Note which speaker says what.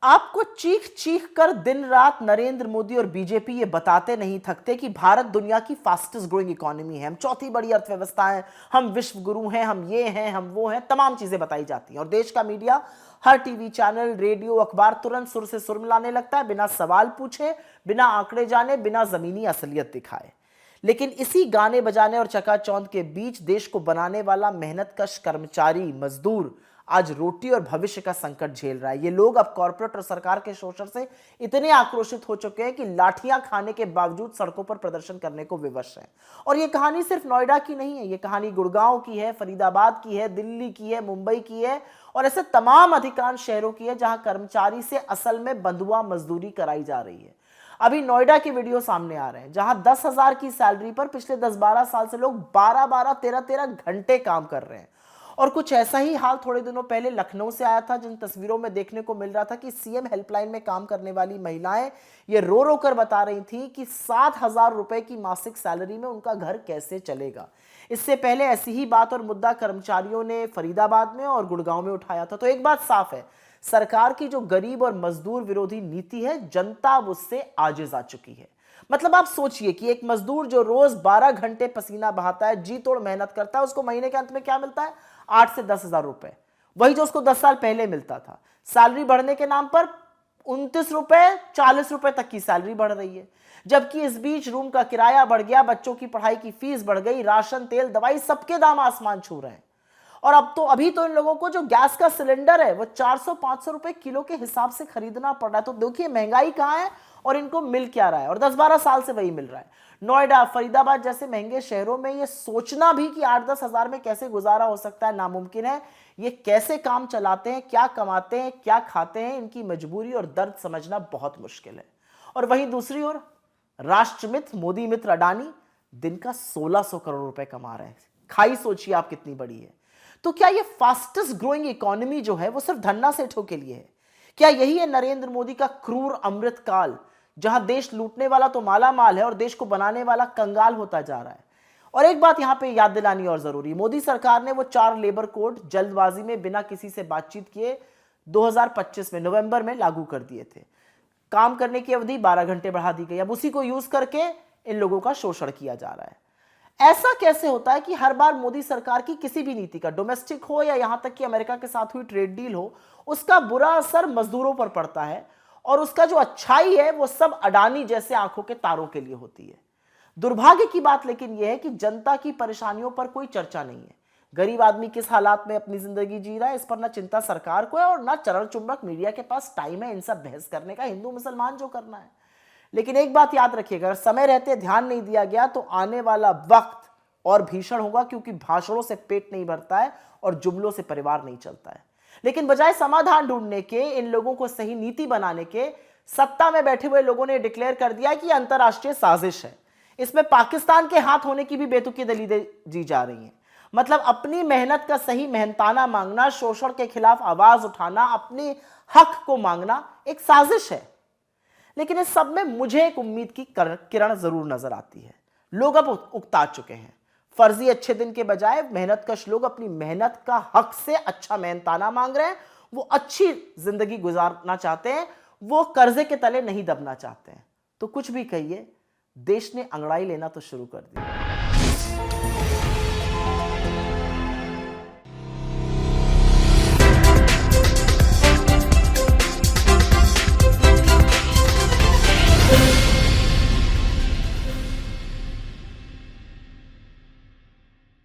Speaker 1: आपको चीख चीख कर दिन रात नरेंद्र मोदी और बीजेपी ये बताते नहीं थकते कि भारत दुनिया की फास्टेस्ट ग्रोइंग इकोनॉमी है, हम चौथी बड़ी अर्थव्यवस्था है, हम विश्व गुरु हैं, हम ये हैं, हम वो हैं, तमाम चीजें बताई जाती हैं। और देश का मीडिया, हर टीवी चैनल, रेडियो, अखबार तुरंत सुर से सुर मिलाने लगता है, बिना सवाल पूछे, बिना आंकड़े जाने, बिना जमीनी असलियत दिखाए। लेकिन इसी गाने बजाने और चकाचौंध के बीच देश को बनाने वाला मेहनतकश कर्मचारी, मजदूर आज रोटी और भविष्य का संकट झेल रहा है। ये लोग अब कॉर्पोरेट और सरकार के शोषण से इतने आक्रोशित हो चुके हैं कि लाठियां खाने के बावजूद सड़कों पर प्रदर्शन करने को विवश हैं। और ये कहानी सिर्फ नोएडा की नहीं है, ये कहानी गुड़गांव की है, फरीदाबाद की है, दिल्ली की है, मुंबई की है और ऐसे तमाम अधिकांश शहरों की है जहां कर्मचारी से असल में बंधुआ मजदूरी कराई जा रही है। अभी नोएडा के वीडियो सामने आ रहे हैं जहां 10,000 की सैलरी पर पिछले 10-12 साल से लोग 12-12, 13-13 घंटे काम कर रहे हैं। और कुछ ऐसा ही हाल थोड़े दिनों पहले लखनऊ से आया था, जिन तस्वीरों में देखने को मिल रहा था कि सीएम हेल्पलाइन में काम करने वाली महिलाएं ये रो रो कर बता रही थी कि 7,000 रुपए की मासिक सैलरी में उनका घर कैसे चलेगा। इससे पहले ऐसी ही बात और मुद्दा कर्मचारियों ने फरीदाबाद में और गुड़गांव में उठाया था। तो एक बात साफ है, सरकार की जो गरीब और मजदूर विरोधी नीति है, जनता उससे आजिज आ चुकी है। मतलब आप सोचिए कि एक मजदूर जो रोज 12 घंटे पसीना बहाता है, जी तोड़ मेहनत करता है, उसको महीने के अंत में क्या मिलता है? 8 से 10,000 रुपए, वही जो उसको 10 साल पहले मिलता था। सैलरी बढ़ने के नाम पर 29 रुपए, 40 रुपए तक की सैलरी बढ़ रही है। जबकि इस बीच रूम का किराया बढ़ गया, बच्चों की पढ़ाई की फीस बढ़ गई, राशन, तेल, दवाई, सबके दाम आसमान छू रहे हैं। और अभी तो इन लोगों को जो गैस का सिलेंडर है वो 400-500 रुपए किलो के हिसाब से खरीदना पड़ रहा है। तो देखिए महंगाई कहां है और इनको मिल क्या रहा है, और 10-12 साल से वही मिल रहा है। नोएडा, फरीदाबाद जैसे महंगे शहरों में ये सोचना भी कि 8-10 हजार में कैसे गुजारा हो सकता है नामुमकिन है। ये कैसे काम चलाते हैं, क्या कमाते हैं, क्या खाते हैं, इनकी मजबूरी और दर्द समझना बहुत मुश्किल है। और वहीं दूसरी ओर राष्ट्रमित्र मोदी मित्र अडानी दिन का 1600 करोड़ रुपए कमा रहे हैं। खाई सोचिए आप कितनी बड़ी है। तो क्या ये फास्टेस्ट ग्रोइंग इकोनॉमी जो है वो सिर्फ धन्ना सेठों के लिए है? क्या यही है नरेंद्र मोदी का क्रूर अमृत काल, जहां देश लूटने वाला तो माला माल है और देश को बनाने वाला कंगाल होता जा रहा है? और एक बात यहां पे याद दिलानी और जरूरी, मोदी सरकार ने वो 4 लेबर कोड जल्दबाजी में बिना किसी से बातचीत किए 2025 में नवंबर में लागू कर दिए थे। काम करने की अवधि 12 घंटे बढ़ा दी गई। अब उसी को यूज करके इन लोगों का शोषण किया जा रहा है। ऐसा कैसे होता है कि हर बार मोदी सरकार की किसी भी नीति का, डोमेस्टिक हो या यहां तक कि अमेरिका के साथ हुई ट्रेड डील हो, उसका बुरा असर मजदूरों पर पड़ता है और उसका जो अच्छाई है वो सब अडानी जैसे आंखों के तारों के लिए होती है? दुर्भाग्य की बात लेकिन यह है कि जनता की परेशानियों पर कोई चर्चा नहीं है। गरीब आदमी किस हालात में अपनी जिंदगी जी रहा है, इस पर ना चिंता सरकार को है और ना चरण चुंबक मीडिया के पास टाइम है इन सब बहस करने का, हिंदू मुसलमान जो करना है। लेकिन एक बात याद रखिएगा, अगर समय रहते ध्यान नहीं दिया गया तो आने वाला वक्त और भीषण होगा, क्योंकि भाषणों से पेट नहीं भरता है और जुमलों से परिवार नहीं चलता है। लेकिन बजाय समाधान ढूंढने के, इन लोगों को सही नीति बनाने के, सत्ता में बैठे हुए लोगों ने डिक्लेयर कर दिया कि अंतरराष्ट्रीय साजिश है। इसमें पाकिस्तान के हाथ होने की भी बेतुकी दलीलें जी जा रही हैं। मतलब अपनी मेहनत का सही मेहनताना मांगना, शोषण के खिलाफ आवाज उठाना, अपने हक को मांगना एक साजिश है। लेकिन इस सब में मुझे एक उम्मीद की किरण जरूर नजर आती है। लोग अब उकता चुके हैं। फर्जी अच्छे दिन के बजाय मेहनतकश लोग अपनी मेहनत का हक से अच्छा मेहनताना मांग रहे हैं। वो अच्छी जिंदगी गुजारना चाहते हैं, वो कर्जे के तले नहीं दबना चाहते हैं। तो कुछ भी कहिए, देश ने अंगड़ाई लेना तो शुरू कर दिया।